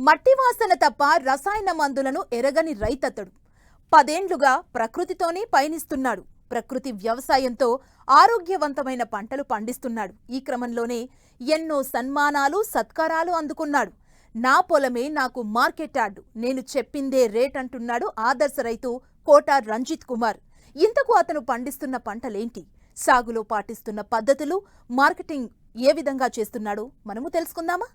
మట్టి వాసన తప్ప రసాయన మందులను ఎరగని రైతతడు 10 ఏండ్లుగా ప్రకృతితోనే పయనిస్తున్నాడు. ప్రకృతి వ్యవసాయంతో ఆరోగ్యవంతమైన పంటలు పండిస్తున్నాడు. ఈ క్రమంలోనే ఎన్నో సన్మానాలు సత్కారాలు అందుకున్నాడు. నా పొలమే నాకు మార్కెట్ యార్డు, నేను చెప్పిందే రేట్ అంటున్నాడు ఆదర్శ రైతు కోట రంజిత్ కుమార్. ఇంతకు అతను పండిస్తున్న పంటలేంటి, సాగులో పాటిస్తున్న పద్ధతులు, మార్కెటింగ్ ఏ విధంగా చేస్తున్నాడో మనము తెలుసుకుందామా?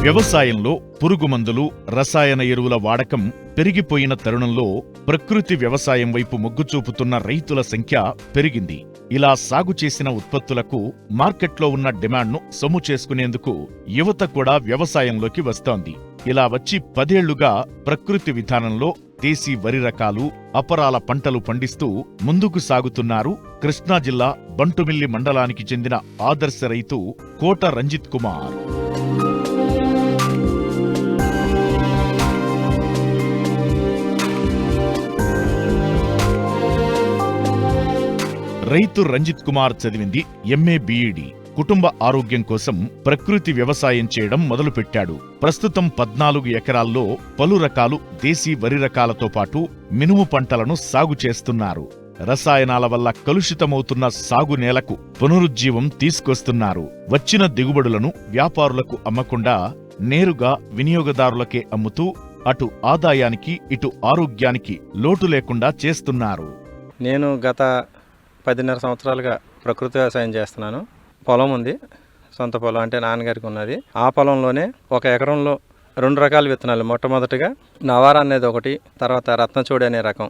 వ్యవసాయంలో పురుగుమందులు, రసాయన ఎరువుల వాడకం పెరిగిపోయిన తరుణంలో ప్రకృతి వ్యవసాయం వైపు మొగ్గు చూపుతున్న రైతుల సంఖ్య పెరిగింది. ఇలా సాగు చేసిన ఉత్పత్తులకు మార్కెట్లో ఉన్న డిమాండ్ను సొమ్ము చేసుకునేందుకు యువత కూడా వ్యవసాయంలోకి వస్తోంది. ఇలా వచ్చి 10 ఏళ్లుగా ప్రకృతి విధానంలో దేశీ వరి రకాలు, అపరాల పంటలు పండిస్తూ ముందుకు సాగుతున్నారు కృష్ణా జిల్లా బంటుమిల్లి మండలానికి చెందిన ఆదర్శ రైతు కోట రంజిత్ కుమార్. రైతు రంజిత్ కుమార్ చదివింది ఎంఏ బిఈడి. కుటుంబ ఆరోగ్యం కోసం ప్రకృతి వ్యవసాయం చేయడం మొదలుపెట్టాడు. ప్రస్తుతం 14 ఎకరాల్లో పలు రకాలు దేశీ వరి రకాలతో పాటు మినుము పంటలను సాగు చేస్తున్నారు. రసాయనాల వల్ల కలుషితమవుతున్న సాగు నేలకు పునరుజ్జీవం తీసుకొస్తున్నారు. వచ్చిన దిగుబడులను వ్యాపారులకు అమ్మకుండా నేరుగా వినియోగదారులకే అమ్ముతూ అటు ఆదాయానికి ఇటు ఆరోగ్యానికి లోటు లేకుండా చేస్తున్నారు. నేను గత 10.5 సంవత్సరాలుగా ప్రకృతి వ్యవసాయం చేస్తున్నాను. పొలం ఉంది, సొంత పొలం అంటే నాన్నగారికి ఉన్నది. ఆ పొలంలోనే 1 ఎకరంలో 2 రకాల విత్తనాలు. మొట్టమొదటిగా నవారా అనేది ఒకటి, తర్వాత రత్నచూడి అనే రకం.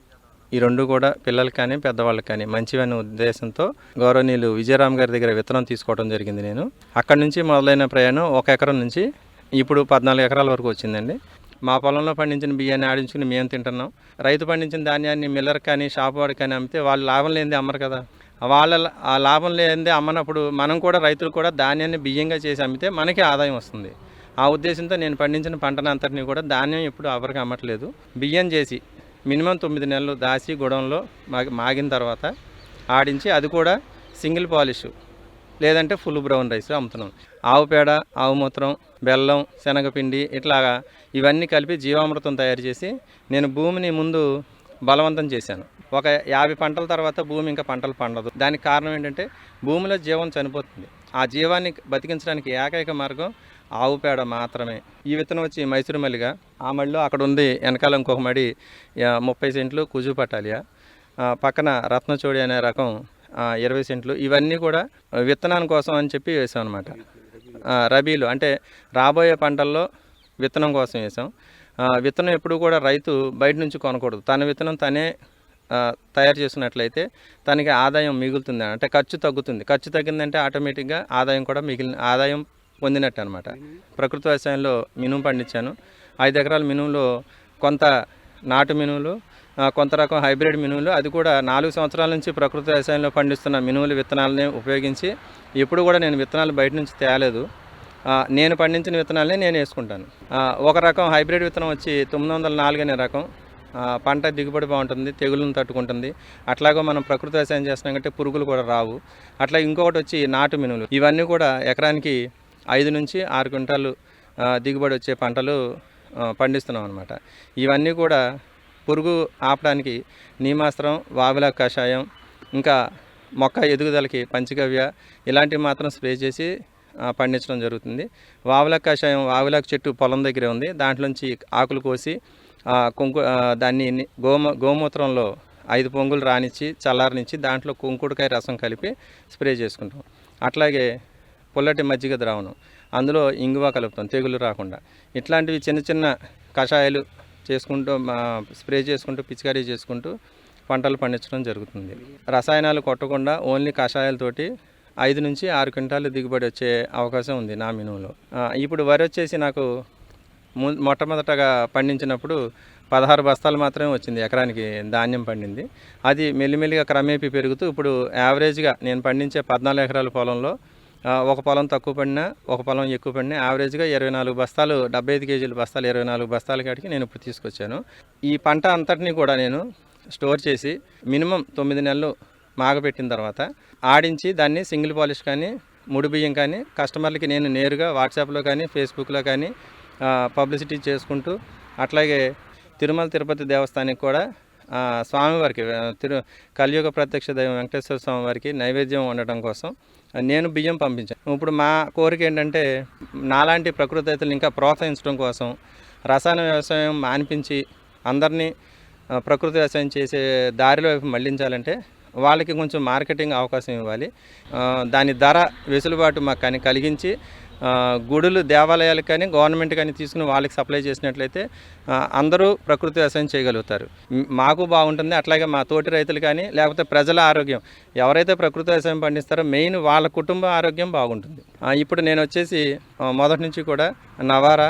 ఈ 2 కూడా పిల్లలకి కానీ పెద్దవాళ్ళకి కానీ మంచివనే ఉద్దేశంతో గౌరవనీయులు విజయరామ్ గారి దగ్గర విత్తనం తీసుకోవడం జరిగింది. నేను అక్కడి నుంచి మొదలైన ప్రయాణం 1 ఎకరం నుంచి ఇప్పుడు 14 ఎకరాల వరకు వచ్చిందండి. మా పొలంలో పండించిన బియ్యాన్ని ఆడించుకుని మేము తింటున్నాం. రైతు పండించిన ధాన్యాన్ని మిల్లర్ కానీ షాప్ వాడికి కానీ అమ్మితే వాళ్ళు లాభం లేనిదే అమ్మరు కదా. ఆ లాభం లేనిదే అమ్మనప్పుడు మనం కూడా రైతులు కూడా ధాన్యాన్ని బియ్యంగా చేసి అమ్మితే మనకి ఆదాయం వస్తుంది. ఆ ఉద్దేశంతో నేను పండించిన పంటను అంతటిని కూడా ధాన్యం ఎప్పుడు ఎవరికి అమ్మట్లేదు. బియ్యం చేసి మినిమం 9 నెలలు దాచి గుడంలో మాగిన తర్వాత ఆడించి అది కూడా సింగిల్ పాలిష్ లేదంటే ఫుల్ బ్రౌన్ రైస్ అమ్ముతున్నాం. ఆవు పేడ, ఆవు మూత్రం, బెల్లం, శనగపిండి ఇట్లాగా ఇవన్నీ కలిపి జీవామృతం తయారు చేసి నేను భూమిని ముందు బలవంతం చేశాను. ఒక 50 పంటల తర్వాత భూమి ఇంకా పంటలు పండదు. దానికి కారణం ఏంటంటే భూమిలో జీవం చనిపోతుంది. ఆ జీవాన్ని బతికించడానికి ఏకైక మార్గం ఆవు పేడ మాత్రమే. ఈ విత్తనం వచ్చి మైసూరు మల్లిగా, ఆ మడిలో అక్కడ ఉంది వెనకాల ఇంకొక మడి 30 సెంట్లు కుజు పట్టాలియా, పక్కన రత్నచూడి అనే రకం 20 సెంట్లు. ఇవన్నీ కూడా విత్తనాని కోసం అని చెప్పి వేసాం అనమాట. రబీలో అంటే రాబోయే పంటల్లో విత్తనం కోసం వేసాం. విత్తనం ఎప్పుడు కూడా రైతు బయట నుంచి కొనకూడదు. తన విత్తనం తనే తయారు చేసినట్లయితే తనకి ఆదాయం మిగులుతుంది, అంటే ఖర్చు తగ్గుతుంది. ఖర్చు తగ్గిందంటే ఆటోమేటిక్గా ఆదాయం కూడా ఆదాయం పొందినట్టు అనమాట. ప్రకృతి వ్యవసాయంలో మినుము పండించాను. 5 ఎకరాల మినుములో కొంత నాటు మినుములు, కొంత రకం హైబ్రిడ్ మినుములు, అది కూడా 4 సంవత్సరాల నుంచి ప్రకృతి వ్యవసాయంలో పండిస్తున్న మినుములు విత్తనాలని ఉపయోగించి ఎప్పుడు కూడా నేను విత్తనాలు బయట నుంచి తేలేదు. నేను పండించిన విత్తనాలనే నేను వేసుకుంటాను. ఒక రకం హైబ్రిడ్ విత్తనం వచ్చి 904 అనే రకం. పంట దిగుబడి బాగుంటుంది, తెగులను తట్టుకుంటుంది. అట్లాగే మనం ప్రకృతి వ్యవసాయం చేస్తున్నాం కంటే పురుగులు కూడా రావు. అట్లా ఇంకొకటి వచ్చి నాటు మినుములు. ఇవన్నీ కూడా ఎకరానికి 5 నుంచి 6 క్వింటాలు దిగుబడి వచ్చే పంటలు పండిస్తున్నాం అనమాట. ఇవన్నీ కూడా పురుగు ఆపడానికి నీమాస్త్రం, వావిలా కషాయం, ఇంకా మొక్క ఎదుగుదలకి పంచగవ్య ఇలాంటివి మాత్రం స్ప్రే చేసి పండించడం జరుగుతుంది. వావిలాకు కషాయం, వావిలాకు చెట్టు పొలం దగ్గరే ఉంది. దాంట్లోంచి ఆకులు కోసి దాన్ని గోమూత్రంలో 5 పొంగులు రానిచ్చి చల్లారనిచ్చి దాంట్లో కుంకుడుకాయ రసం కలిపి స్ప్రే చేసుకుంటాం. అట్లాగే పుల్లటి మజ్జిగ ద్రావణం, అందులో ఇంగువ కలుపుతాం తెగులు రాకుండా. ఇట్లాంటివి చిన్న చిన్న కషాయాలు చేసుకుంటూ స్ప్రే చేసుకుంటూ పిచికారీ చేసుకుంటూ పంటలు పండించడం జరుగుతుంది. రసాయనాలు కొట్టకుండా ఓన్లీ కషాయాలతోటి 5 నుంచి 6 క్వింటాలు దిగుబడి వచ్చే అవకాశం ఉంది నా మినుములో. ఇప్పుడు వరి వచ్చేసి నాకు మొట్టమొదటగా పండించినప్పుడు 16 బస్తాలు మాత్రమే వచ్చింది ఎకరానికి ధాన్యం పండింది. అది మెల్లిమెల్లిగా క్రమేపీ పెరుగుతూ ఇప్పుడు యావరేజ్గా నేను పండించే 14 ఎకరాల పొలంలో ఒక పొలం తక్కువ పడినా ఒక పొలం ఎక్కువ పడినా యావరేజ్గా 24 బస్తాలు, 75 కేజీల బస్తాలు 24 బస్తాల కాడికి నేను ఇప్పుడు తీసుకొచ్చాను. ఈ పంట అంతటినీ కూడా నేను స్టోర్ చేసి మినిమం 9 నెలలు మాగబెట్టిన తర్వాత ఆడించి దాన్ని సింగిల్ పాలిష్ కానీ ముడి బియ్యం కానీ కస్టమర్లకి నేను నేరుగా వాట్సాప్లో కానీ ఫేస్బుక్లో కానీ పబ్లిసిటీ చేసుకుంటూ, అట్లాగే తిరుమల తిరుపతి దేవస్థానానికి కూడా స్వామివారికి కలియుగ ప్రత్యక్ష దైవం వెంకటేశ్వర స్వామి వారికి నైవేద్యం వండటం కోసం నేను బియ్యం పంపించాను. ఇప్పుడు మా కోరిక ఏంటంటే, నాలాంటి ప్రకృతి రైతులను ఇంకా ప్రోత్సహించడం కోసం రసాయన వ్యవసాయం మానిపించి అందరినీ ప్రకృతి వ్యవసాయం చేసే దారిలో వైపు మళ్లించాలంటే వాళ్ళకి కొంచెం మార్కెటింగ్ అవకాశం ఇవ్వాలి. దాని ధర వెసులుబాటు మాకు కానీ కలిగించి గుడులు దేవాలయాలకు కానీ గవర్నమెంట్ కానీ తీసుకుని వాళ్ళకి సప్లై చేసినట్లయితే అందరూ ప్రకృతి వ్యవసాయం చేయగలుగుతారు. మాకు బాగుంటుంది, అట్లాగే మా తోటి రైతులు కానీ లేకపోతే ప్రజల ఆరోగ్యం, ఎవరైతే ప్రకృతి వ్యవసాయం పండిస్తారో మెయిన్ వాళ్ళ కుటుంబ ఆరోగ్యం బాగుంటుంది. ఇప్పుడు నేను వచ్చేసి మొదటి నుంచి కూడా నవారా,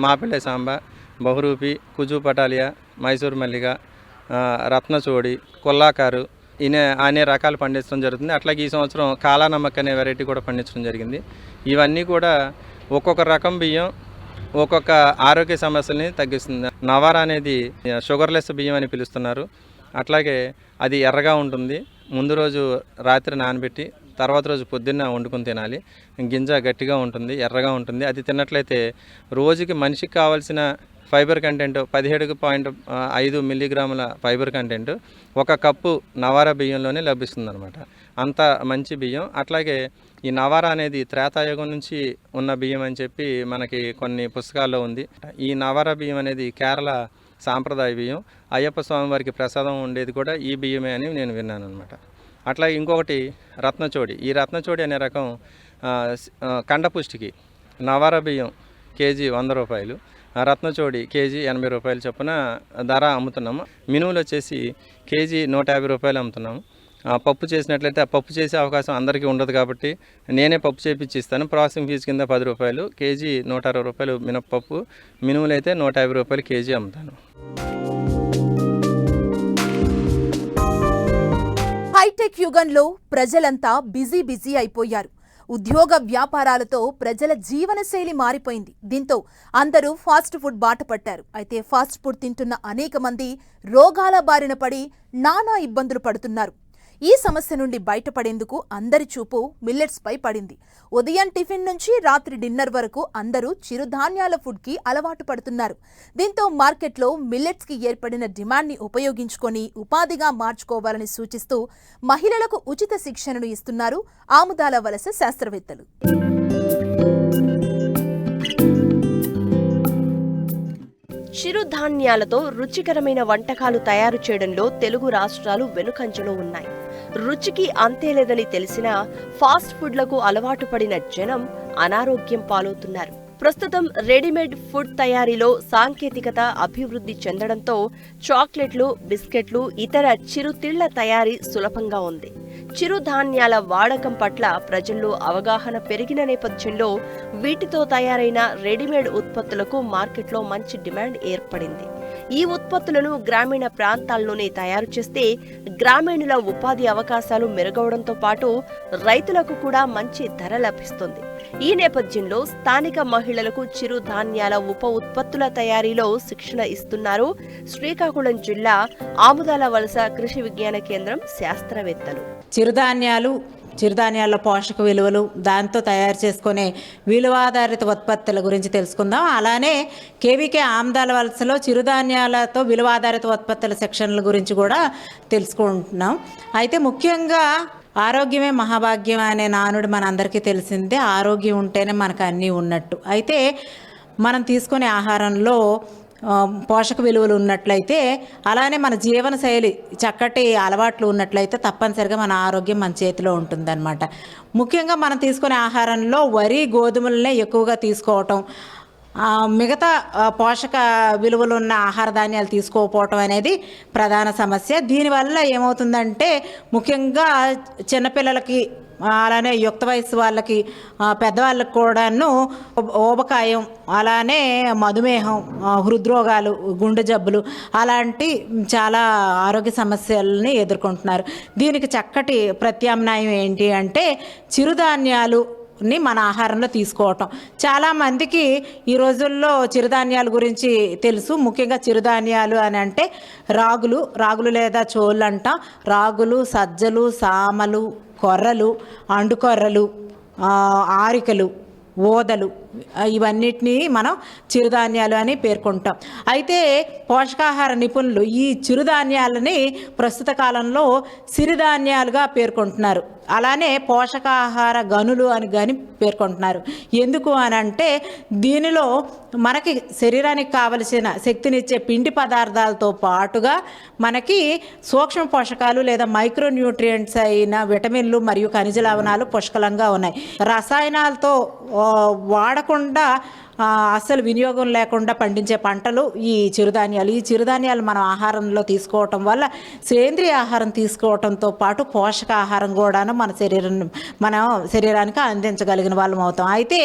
మాపిళ్ళ సాంబ, బహురూపి, కుజు పటాలియా, మైసూర్ మల్లిగ, రత్నచోడి, కొల్లాకారు అనే రకాలు పండించడం జరుగుతుంది. అట్లాగే ఈ సంవత్సరం కాలానమ్మక్ అనే వెరైటీ కూడా పండించడం జరిగింది. ఇవన్నీ కూడా ఒక్కొక్క రకం బియ్యం ఒక్కొక్క ఆరోగ్య సమస్యల్ని తగ్గిస్తుంది. నవారా అనేది షుగర్లెస్ బియ్యం అని పిలుస్తున్నారు. అట్లాగే అది ఎర్రగా ఉంటుంది. ముందు రోజు రాత్రి నానబెట్టి తర్వాత రోజు పొద్దున్న వండుకొని తినాలి. గింజ గట్టిగా ఉంటుంది, ఎర్రగా ఉంటుంది. అది తిన్నట్లయితే రోజుకి మనిషికి కావాల్సిన ఫైబర్ కంటెంట్ 17.5 మిల్లీగ్రాముల ఫైబర్ కంటెంట్ ఒక కప్పు నవారా బియ్యంలోనే లభిస్తుంది అనమాట. అంత మంచి బియ్యం. అట్లాగే ఈ నవారా అనేది త్రేతాయుగం నుంచి ఉన్న బియ్యం అని చెప్పి మనకి కొన్ని పుస్తకాల్లో ఉంది. ఈ నవారా బియ్యం అనేది కేరళ సాంప్రదాయ బియ్యం. అయ్యప్ప స్వామి వారికి ప్రసాదం ఉండేది కూడా ఈ బియ్యమే అని నేను విన్నాను అనమాట. అట్లాగే ఇంకొకటి రత్నచోడి. ఈ రత్నచోడి అనే రకం కండపుష్టికి నవారా బియ్యం కేజీ 100 రూపాయలు, రత్నచోడి కేజీ 80 రూపాయలు చొప్పున ధర అమ్ముతున్నాము. మినువులు వచ్చేసి కేజీ 150 రూపాయలు అమ్ముతున్నాము. పప్పు చేసినట్లయితే ఆ పప్పు చేసే అవకాశం అందరికీ ఉండదు కాబట్టి నేనే పప్పు చేపించి ఇస్తాను. ప్రాసెసింగ్ ఫీజు కింద 10 రూపాయలు, కేజీ 160 రూపాయలు మినప్పప్పు, మినువులు అయితే 150 రూపాయలు కేజీ అమ్ముతాను. హైటెక్ యుగంలో ప్రజలంతా బిజీ అయిపోయారు. ఉద్యోగ వ్యాపారాలతో ప్రజల జీవనశైలి మారిపోయింది. దీంతో అందరూ ఫాస్ట్ ఫుడ్ బాట పట్టారు. అయితే ఫాస్ట్ ఫుడ్ తింటున్న అనేక మంది రోగాల బారిన పడి నానా ఇబ్బందులు పడుతున్నారు. ఈ సమస్య నుండి బయటపడేందుకు అందరి చూపు మిల్లెట్స్ పై పడింది. ఉదయం టిఫిన్ నుంచి రాత్రి డిన్నర్ వరకు అందరూ చిరుధాన్యాల ఫుడ్ కి అలవాటు పడుతున్నారు. దీంతో మార్కెట్లో మిల్లెట్స్ కి ఏర్పడిన డిమాండ్ ని ఉపయోగించుకొని ఉపాధిగా మార్చుకోవాలని సూచిస్తూ మహిళలకు ఉచిత శిక్షణను ఇస్తున్నారు ఆముదాల వలస శాస్త్రవేత్తలు. చిరుధాన్యాలతో రుచికరమైన వంటకాలు తయారు చేయడంలో తెలుగు రాష్ట్రాలు వెనుకంజలో ఉన్నాయి. రుచికి అంతేలేదని తెలిసినా ఫాస్ట్ ఫుడ్లకు అలవాటు పడిన జనం అనారోగ్యం పాలవుతున్నారు. ప్రస్తుతం రెడీమేడ్ ఫుడ్ తయారీలో సాంకేతికత అభివృద్ధి చెందడంతో చాక్లెట్లు, బిస్కెట్లు, ఇతర చిరుతిళ్ల తయారీ సులభంగా ఉంది. చిరుధాన్యాల వాడకం పట్ల ప్రజల్లో అవగాహన పెరిగిన నేపథ్యంలో వీటితో తయారైన రెడీమేడ్ ఉత్పత్తులకు మార్కెట్లో మంచి డిమాండ్ ఏర్పడింది. ఈ ఉత్పత్తులను గ్రామీణ ప్రాంతాల్లోనే తయారు చేస్తే గ్రామీణుల ఉపాధి అవకాశాలు మెరుగవడంతో పాటు రైతులకు కూడా మంచి ధర లభిస్తుంది. ఈ నేపథ్యంలో స్థానిక మహిళలకు చిరుధాన్యాల ఉప ఉత్పత్తుల తయారీలో శిక్షణ ఇస్తున్నారు శ్రీకాకుళం జిల్లా ఆముదాల వలస కృషి విజ్ఞాన కేంద్రం శాస్త్రవేత్తలు. చిరుధాన్యాల పోషక విలువలు, దాంతో తయారు చేసుకునే విలువాధారిత ఉత్పత్తుల గురించి తెలుసుకుందాం. అలానే కేవీకే ఆముదాల వలసలో చిరుధాన్యాలతో విలువాధారిత ఉత్పత్తుల సెక్షన్ల గురించి కూడా తెలుసుకుంటున్నాం. అయితే ముఖ్యంగా ఆరోగ్యమే మహాభాగ్యం అనే నానుడు మనందరికీ తెలిసిందే. ఆరోగ్యం ఉంటేనే మనకు అన్నీ ఉన్నట్టు. అయితే మనం తీసుకునే ఆహారంలో పోషక విలువలు ఉన్నట్లయితే, అలానే మన జీవనశైలి చక్కటి అలవాట్లు ఉన్నట్లయితే తప్పనిసరిగా మన ఆరోగ్యం మన చేతిలో ఉంటుందన్నమాట. ముఖ్యంగా మనం తీసుకునే ఆహారంలో వరి, గోధుమలనే ఎక్కువగా తీసుకోవటం, మిగతా పోషక విలువలు ఉన్న ఆహార ధాన్యాలు తీసుకోకపోవటం అనేది ప్రధాన సమస్య. దీనివల్ల ఏమవుతుందంటే ముఖ్యంగా చిన్నపిల్లలకి, అలానే యుక్త వయసు వాళ్ళకి, పెద్దవాళ్ళకి కూడాను ఊబకాయం, అలానే మధుమేహం, హృద్రోగాలు, గుండె జబ్బులు అలాంటి చాలా ఆరోగ్య సమస్యలని ఎదుర్కొంటున్నారు. దీనికి చక్కటి ప్రత్యామ్నాయం ఏంటి అంటే చిరుధాన్యాలు మన ఆహారంలో తీసుకోవటం. చాలామందికి ఈ రోజుల్లో చిరుధాన్యాల గురించి తెలుసు. ముఖ్యంగా చిరుధాన్యాలు అని అంటే రాగులు లేదా చోళ్ళు అంటాం. రాగులు, సజ్జలు, సామలు, కొర్రలు, అండుకొర్రలు, ఆరికలు, ఓదలు, ఇవన్నిటినీ మనం చిరుధాన్యాలు అని పేర్కొంటాం. అయితే పోషకాహార నిపుణులు ఈ చిరుధాన్యాలని ప్రస్తుత కాలంలో సిరిధాన్యాలుగా పేర్కొంటున్నారు. అలానే పోషకాహార గనులు అని కానీ పేర్కొంటున్నారు. ఎందుకు అని అంటే దీనిలో మనకి శరీరానికి కావలసిన శక్తినిచ్చే పిండి పదార్థాలతో పాటుగా మనకి సూక్ష్మ పోషకాలు లేదా మైక్రోన్యూట్రియంట్స్ అయిన విటమిన్లు మరియు ఖనిజ లవణాలు పుష్కలంగా ఉన్నాయి. రసాయనాలతో వాడకుండా అస్సలు వినియోగం లేకుండా పండించే పంటలు ఈ చిరుధాన్యాలు. ఈ చిరుధాన్యాలు మనం ఆహారంలో తీసుకోవటం వల్ల సేంద్రియ ఆహారం తీసుకోవటంతో పాటు పోషకాహారం కూడాను మన శరీరానికి అందించగలిగిన వాళ్ళం అవుతాం. అయితే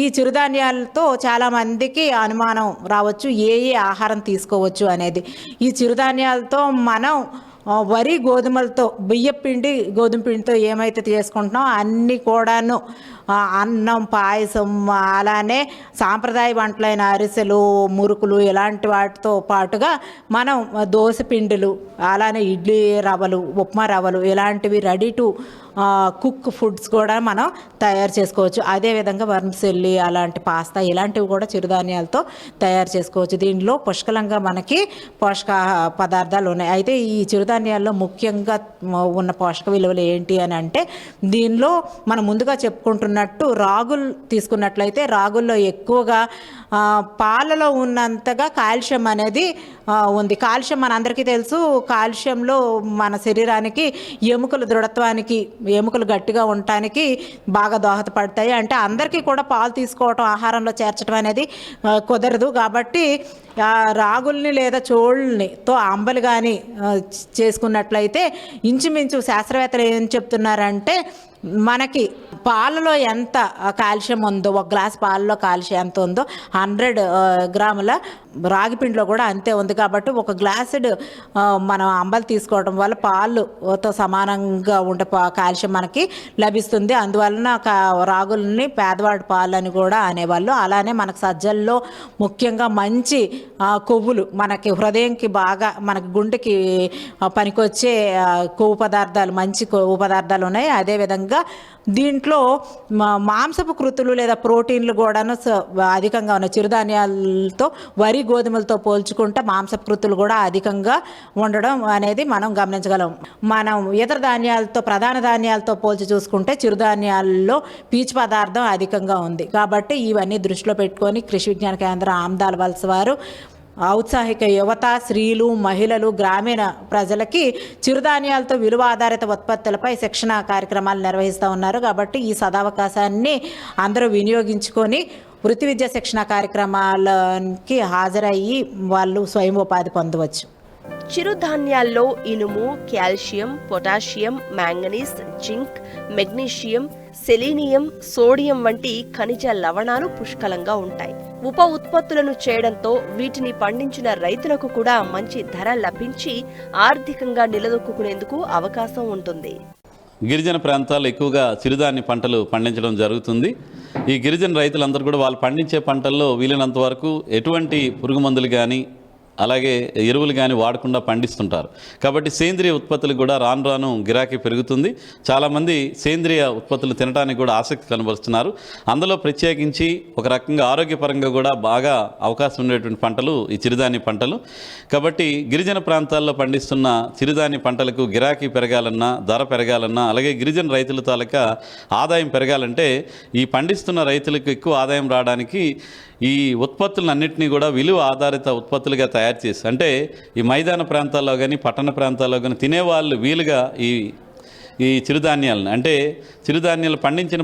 ఈ చిరుధాన్యాలతో చాలామందికి అనుమానం రావచ్చు, ఏ ఆహారం తీసుకోవచ్చు అనేది. ఈ చిరుధాన్యాలతో మనం వరి, గోధుమలతో, బియ్యపిండి, గోధుమ పిండితో ఏమైతే చేసుకుంటున్నామో అన్నీ కూడాను అన్నం, పాయసం, అలానే సాంప్రదాయ వంటలైన అరిసెలు, మురుకులు ఇలాంటి వాటితో పాటుగా మనం దోశ పిండిలు, అలానే ఇడ్లీ రవ్వలు, ఉప్మా రవ్వలు ఇలాంటివి రెడీ టు కుక్ ఫుడ్స్ కూడా మనం తయారు చేసుకోవచ్చు. అదేవిధంగా వర్మిసెల్లి, అలాంటి పాస్తా ఇలాంటివి కూడా చిరుధాన్యాలతో తయారు చేసుకోవచ్చు. దీనిలో పుష్కలంగా మనకి పోషక పదార్థాలు ఉన్నాయి. అయితే ఈ చిరుధాన్యాల్లో ముఖ్యంగా ఉన్న పోషక విలువలు ఏంటి అని అంటే దీనిలో మనం ముందుగా చెప్పుకుంటున్నట్టు రాగులు తీసుకున్నట్లయితే రాగుల్లో ఎక్కువగా పాలలో ఉన్నంతగా కాల్షియం అనేది ఉంది. కాల్షియం మనందరికీ తెలుసు. కాల్షియంలో మన శరీరానికి ఎముకల దృఢత్వానికి, ఎముకలు గట్టిగా ఉండటానికి బాగా దోహదపడతాయి. అంటే అందరికీ కూడా పాలు తీసుకోవటం, ఆహారంలో చేర్చడం అనేది కుదరదు. కాబట్టి రాగుల్ని లేదా చోళ్ళనితో అంబలి కానీ చేసుకున్నట్లయితే ఇంచుమించు శాస్త్రవేత్తలు ఏం చెప్తున్నారంటే మనకి పాలలో ఎంత కాల్షియం ఉందో, ఒక గ్లాస్ పాలలో కాల్షియం ఎంత ఉందో 100 గ్రాముల రాగి పిండిలో కూడా అంతే ఉంది. కాబట్టి ఒక గ్లాసుడు మనం అంబలి తీసుకోవడం వల్ల పాలుతో సమానంగా ఉండే కాల్షియం మనకి లభిస్తుంది. అందువలన రాగుల్ని పేదవాడి పాలు అని కూడా అనేవాళ్ళు. అలానే మనకు సజ్జల్లో ముఖ్యంగా మంచి కొవ్వులు, మనకి హృదయంకి బాగా, మనకి గుండెకి పనికొచ్చే కొవ్వు పదార్థాలు, మంచి కొవ్వు పదార్థాలు ఉన్నాయి. అదేవిధంగా దీంట్లో మాంసపు కృతులు లేదా ప్రోటీన్లు కూడాను అధికంగా ఉన్నాయి. చిరుధాన్యాలతో, వరి, గోధుమలతో పోల్చుకుంటే మాంసపు కృతులు కూడా అధికంగా ఉండడం అనేది మనం గమనించగలం. మనం ఇతర ధాన్యాలతో, ప్రధాన ధాన్యాలతో పోల్చి చూసుకుంటే చిరుధాన్యాల్లో పీచు పదార్థం అధికంగా ఉంది. కాబట్టి ఇవన్నీ దృష్టిలో పెట్టుకొని కృషి విజ్ఞాన కేంద్రం ఆమ్దాల వలస వారు ఔత్సాహిక యువత, స్త్రీలు, మహిళలు, గ్రామీణ ప్రజలకి చిరుధాన్యాలతో విలువ ఆధారిత ఉత్పత్తులపై శిక్షణ కార్యక్రమాలు నిర్వహిస్తూ ఉన్నారు. కాబట్టి ఈ సదవకాశాన్ని అందరూ వినియోగించుకొని వృత్తి విద్యా శిక్షణ కార్యక్రమాలకి హాజరయ్యి వాళ్ళు స్వయం ఉపాధి పొందవచ్చు. చిరుధాన్యాల్లో ఇనుము, calcium, potassium, manganese, zinc, magnesium, selenium, sodium వంటి ఖనిజ లవణాలు పుష్కలంగా ఉంటాయి. ఉప ఉత్పత్తులను చేయడంతో వీటిని పండించిన రైతులకు కూడా మంచి ధర లభించి ఆర్థికంగా నిలదొక్కునేందుకు అవకాశం ఉంటుంది. గిరిజన ప్రాంతాల్లో ఎక్కువగా చిరుధాన్య పంటలు పండించడం జరుగుతుంది. ఈ గిరిజన రైతులందరూ కూడా వాళ్ళు పండించే పంటల్లో వీలైనంత వరకు ఎటువంటి పురుగు మందులు కానీ అలాగే ఎరువులు కానీ వాడకుండా పండిస్తుంటారు. కాబట్టి సేంద్రియ ఉత్పత్తులు కూడా రాను రాను గిరాకీ పెరుగుతుంది. చాలామంది సేంద్రియ ఉత్పత్తులు తినడానికి కూడా ఆసక్తి కనబరుస్తున్నారు. అందులో ప్రత్యేకించి ఒక రకంగా ఆరోగ్యపరంగా కూడా బాగా అవకాశం ఉండేటువంటి పంటలు ఈ చిరుధాన్య పంటలు. కాబట్టి గిరిజన ప్రాంతాల్లో పండిస్తున్న చిరుధాన్య పంటలకు గిరాకీ పెరగాలన్నా, ధర పెరగాలన్నా, అలాగే గిరిజన రైతుల తాలూకా ఆదాయం పెరగాలంటే ఈ పండిస్తున్న రైతులకు ఎక్కువ ఆదాయం రావడానికి ఈ ఉత్పత్తులన్నింటినీ కూడా విలువ ఆధారిత ఉత్పత్తులుగా తయారు చేసి, అంటే ఈ మైదాన ప్రాంతాల్లో కానీ పట్టణ ప్రాంతాల్లో కానీ తినేవాళ్ళు వీలుగా ఈ చిరుధాన్యాలను, అంటే చిరుధాన్యాలు పండించిన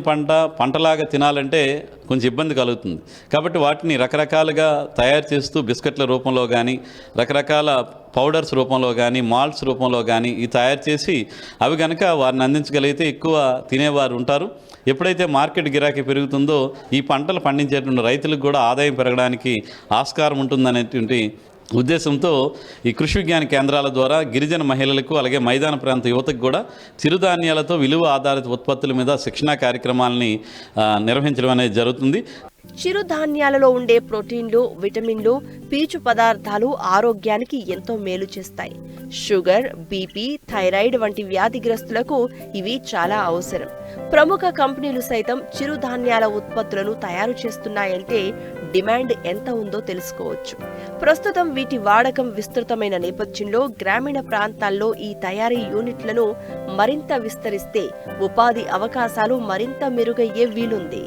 పంటలాగా తినాలంటే కొంచెం ఇబ్బంది కలుగుతుంది. కాబట్టి వాటిని రకరకాలుగా తయారు చేస్తూ బిస్కెట్ల రూపంలో కానీ, రకరకాల పౌడర్స్ రూపంలో కానీ, మాల్ట్స్ రూపంలో కానీ ఈ తయారు చేసి అవి కనుక వారిని అందించగలిగితే ఎక్కువ తినేవారు ఉంటారు. ఎప్పుడైతే మార్కెట్ గిరాకీ పెరుగుతుందో ఈ పంటలు పండించేటువంటి రైతులకు కూడా ఆదాయం పెరగడానికి ఆస్కారం ఉంటుందనేటువంటి ఉద్దేశంతో ఈ కృషి విజ్ఞాన కేంద్రాల ద్వారా గిరిజన మహిళలకు అలాగే మైదాన ప్రాంత యువతకు కూడా చిరుధాన్యాలతో విలువ ఆధారిత ఉత్పత్తుల మీద శిక్షణా కార్యక్రమాలని నిర్వహించడం అనేది జరుగుతుంది. చిరుధాన్యాలలో ఉండే ప్రోటీన్లు, విటమిన్లు, పీచు పదార్థాలు ఆరోగ్యానికి ఎంతో మేలు చేస్తాయి. షుగర్, బీపీ, థైరాయిడ్ వంటి వ్యాధిగ్రస్తులకు ఇవి చాలా అవసరం. ప్రముఖ కంపెనీలు సైతం చిరుధాన్యాల ఉత్పత్తులను తయారు చేస్తున్నాయంటే డిమాండ్ ఎంత ఉందో తెలుసుకోవచ్చు. ప్రస్తుతం వీటి వాడకం విస్తృతమైన నేపథ్యంలో గ్రామీణ ప్రాంతాల్లో ఈ తయారీ యూనిట్లను మరింత విస్తరిస్తే ఉపాధి అవకాశాలు మరింత మెరుగయ్యే వీలుంది.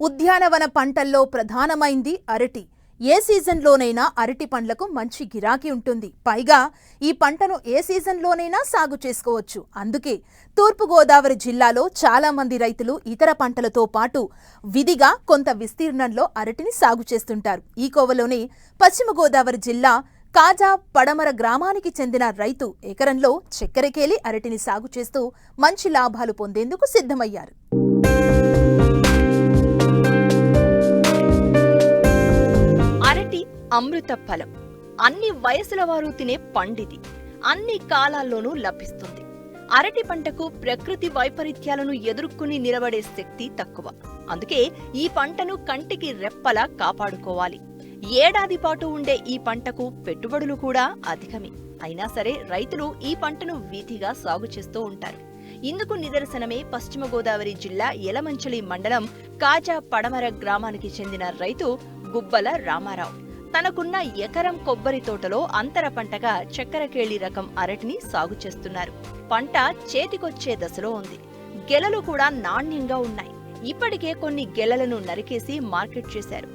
ఉద్యానవన పంటల్లో ప్రధానమైంది అరటి. ఏ సీజన్లోనైనా అరటి పండ్లకు మంచి గిరాకీ ఉంటుంది. పైగా ఈ పంటను ఏ సీజన్లోనైనా సాగు చేసుకోవచ్చు. అందుకే తూర్పుగోదావరి జిల్లాలో చాలా మంది రైతులు ఇతర పంటలతో పాటు విధిగా కొంత విస్తీర్ణంలో అరటిని సాగు చేస్తుంటారు. ఈ కోవలోనే పశ్చిమ గోదావరి జిల్లా కాజా పడమర గ్రామానికి చెందిన రైతు ఎకరంలో చక్కెరకేలి అరటిని సాగు చేస్తూ మంచి లాభాలు పొందేందుకు సిద్ధమయ్యారు. అరటి అమృత ఫలం. అన్ని వయసుల వారు తినే పండిది. అన్ని కాలాల్లోనూ లభిస్తుంది. అరటి పంటకు ప్రకృతి వైపరీత్యాలను ఎదుర్కొని నిలబడే శక్తి తక్కువ. అందుకే ఈ పంటను కంటికి రెప్పలా కాపాడుకోవాలి. ఏడాది పాటు ఉండే ఈ పంటకు పెట్టుబడులు కూడా అధికమే. అయినా సరే రైతులు ఈ పంటను వీధిగా సాగు చేస్తూ ఉంటారు. ఇందుకు నిదర్శనమే పశ్చిమ గోదావరి జిల్లా యలమంచిలి మండలం కాజా పడమర గ్రామానికి చెందిన రైతు గుబ్బల రామారావు. తనకున్న ఎకరం కొబ్బరి తోటలో అంతర పంటగా చక్కెరకేళి రకం అరటిని సాగు చేస్తున్నారు. పంట చేతికొచ్చే దశలో ఉంది. గెలలు కూడా నాణ్యంగా ఉన్నాయి. ఇప్పటికే కొన్ని గెలలను నరికేసి మార్కెట్ చేశారు.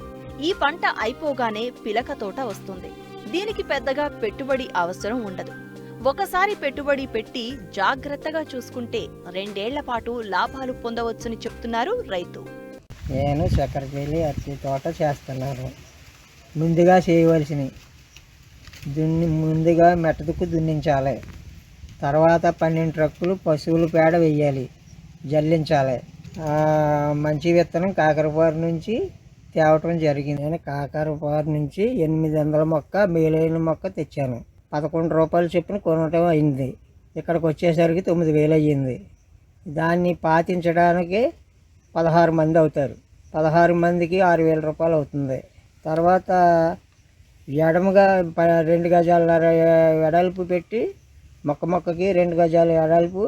ఈ పంట అయిపోగానే పిలక తోట వస్తుంది. దీనికి పెద్దగా పెట్టుబడి అవసరం ఉండదు. ఒకసారి పెట్టుబడి పెట్టి జాగ్రత్తగా చూసుకుంటే 2 ఏళ్ల పాటు లాభాలు పొందవచ్చని చెప్తున్నారు రైతు. నేను చక్కెరకేళి అరటి తోట చేస్తున్నాను. ముందుగా చేయవలసినవి ముందుగా మెట్టదుక్కు దున్నించాలి. తర్వాత 12 ట్రక్కులు పశువుల పేడ వేయాలి, జల్లించాలి. మంచి విత్తనం కాకరపారు నుంచి తేవటం జరిగింది. నేను కాకరపారు నుంచి 800 మొక్క మేలైన మొక్క తెచ్చాను. 11 రూపాయలు చొప్పున కొనటం అయింది. ఇక్కడికి వచ్చేసరికి 9,000 అయ్యింది. దాన్ని పాతించడానికి 16 మంది అవుతారు. 16 మందికి 6,000 రూపాయలు అవుతుంది. తర్వాత ఎడమగా 2 గజాల వెడల్పు పెట్టి మొక్కకి 2 గజాల వెడల్పు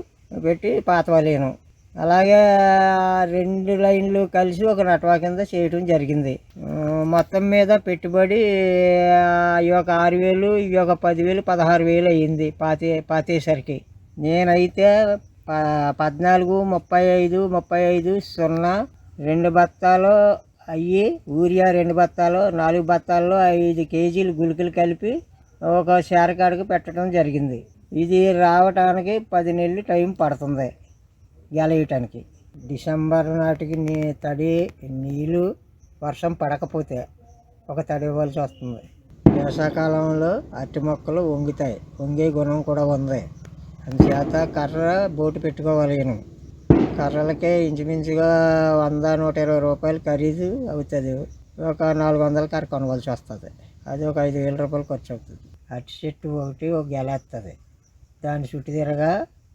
పెట్టి పాతవలేను. అలాగే 2 లైన్లు కలిసి ఒక నటవా కింద చేయటం జరిగింది. మొత్తం మీద పెట్టుబడి ఈ ఒక 6,000, ఈ ఒక 10,000, 16,000 అయ్యింది పాతేసరికి. నేనైతే 14, 35, 35, 0, 2 బత్తాలు అయ్యి యూరియా 2 బత్తాలు, 4 బత్తాల్లో 5 కేజీలు గుళికలు కలిపి ఒక శారకాడికి పెట్టడం జరిగింది. ఇది రావటానికి 10 నెలలు టైం పడుతుంది గెలయటానికి. డిసెంబర్ నాటికి తడి నీళ్ళు వర్షం పడకపోతే ఒక తడి ఇవ్వాల్సి వస్తుంది. వర్షాకాలంలో అరటి మొక్కలు వంగుతాయి. వంగే గుణం కూడా ఉంది. అందుచేత కర్ర బోటు పెట్టుకోవాలి. కర్రలకే ఇంచుమించుగా 100-120 రూపాయలు ఖరీదు అవుతుంది. ఒక 400 కర్ర కొనవలసి వస్తుంది. అది ఒక 5,000 రూపాయలు ఖర్చు అవుతుంది. అరటి చెట్టు ఒకటి ఒక గెలేస్తుంది. దాని చుట్టూ తిరగా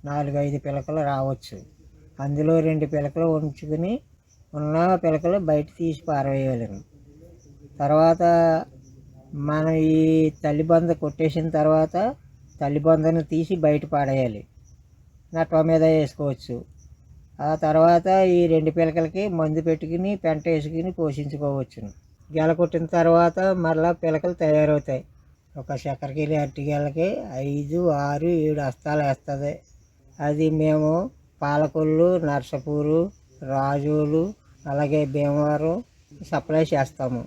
4-5 పిలకలు రావచ్చు. అందులో 2 పిలకలు ఉంచుకుని ఉన్న పిలకలు బయట తీసి పారవేయాలి. తర్వాత మనం ఈ తల్లిబంద కొట్టేసిన తర్వాత తల్లిబందను తీసి బయట పాడేయాలి. నట్వ మీద వేసుకోవచ్చు. ఆ తర్వాత ఈ 2 పిలకలకి మందు పెట్టుకుని పెంట వేసుకుని పోషించుకోవచ్చును. గెల కొట్టిన తర్వాత మరలా పిలకలు తయారవుతాయి. ఒక చక్కెరకేళి అరటి గెలకి 5, 6, 7 హస్తాలు వేస్తుంది. అది మేము పాలకొల్లు, నర్సపూరు, రాజోలు, అలాగే భీమవరం సప్లై చేస్తాము.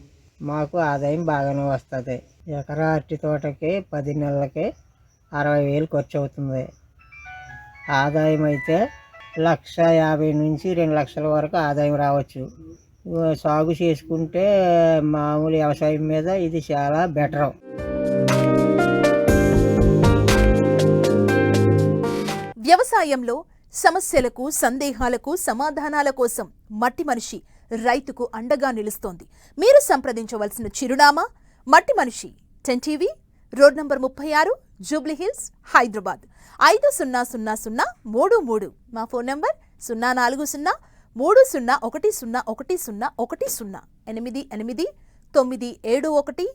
మాకు ఆదాయం బాగానే వస్తుంది. ఎకరా అరటి తోటకి 10 నెలలకి 60,000 ఖర్చు అవుతుంది. ఆదాయం అయితే 1,50,000 నుంచి 2 లక్షల వరకు ఆదాయం రావచ్చు. సాగు చేసుకుంటే మామూలు వ్యవసాయం మీద ఇది చాలా బెటర్. వ్యవసాయంలో సమస్యలకు, సందేహాలకు సమాధానాల కోసం మట్టి మనిషి రైతుకు అండగా నిలుస్తోంది. మీరు సంప్రదించవలసిన చిరునామా మట్టి మనిషి 10 TV, road number 36, Jubilee Hills, Hyderabad 500033. మా ఫోన్ నంబర్ 0403010110. 88 971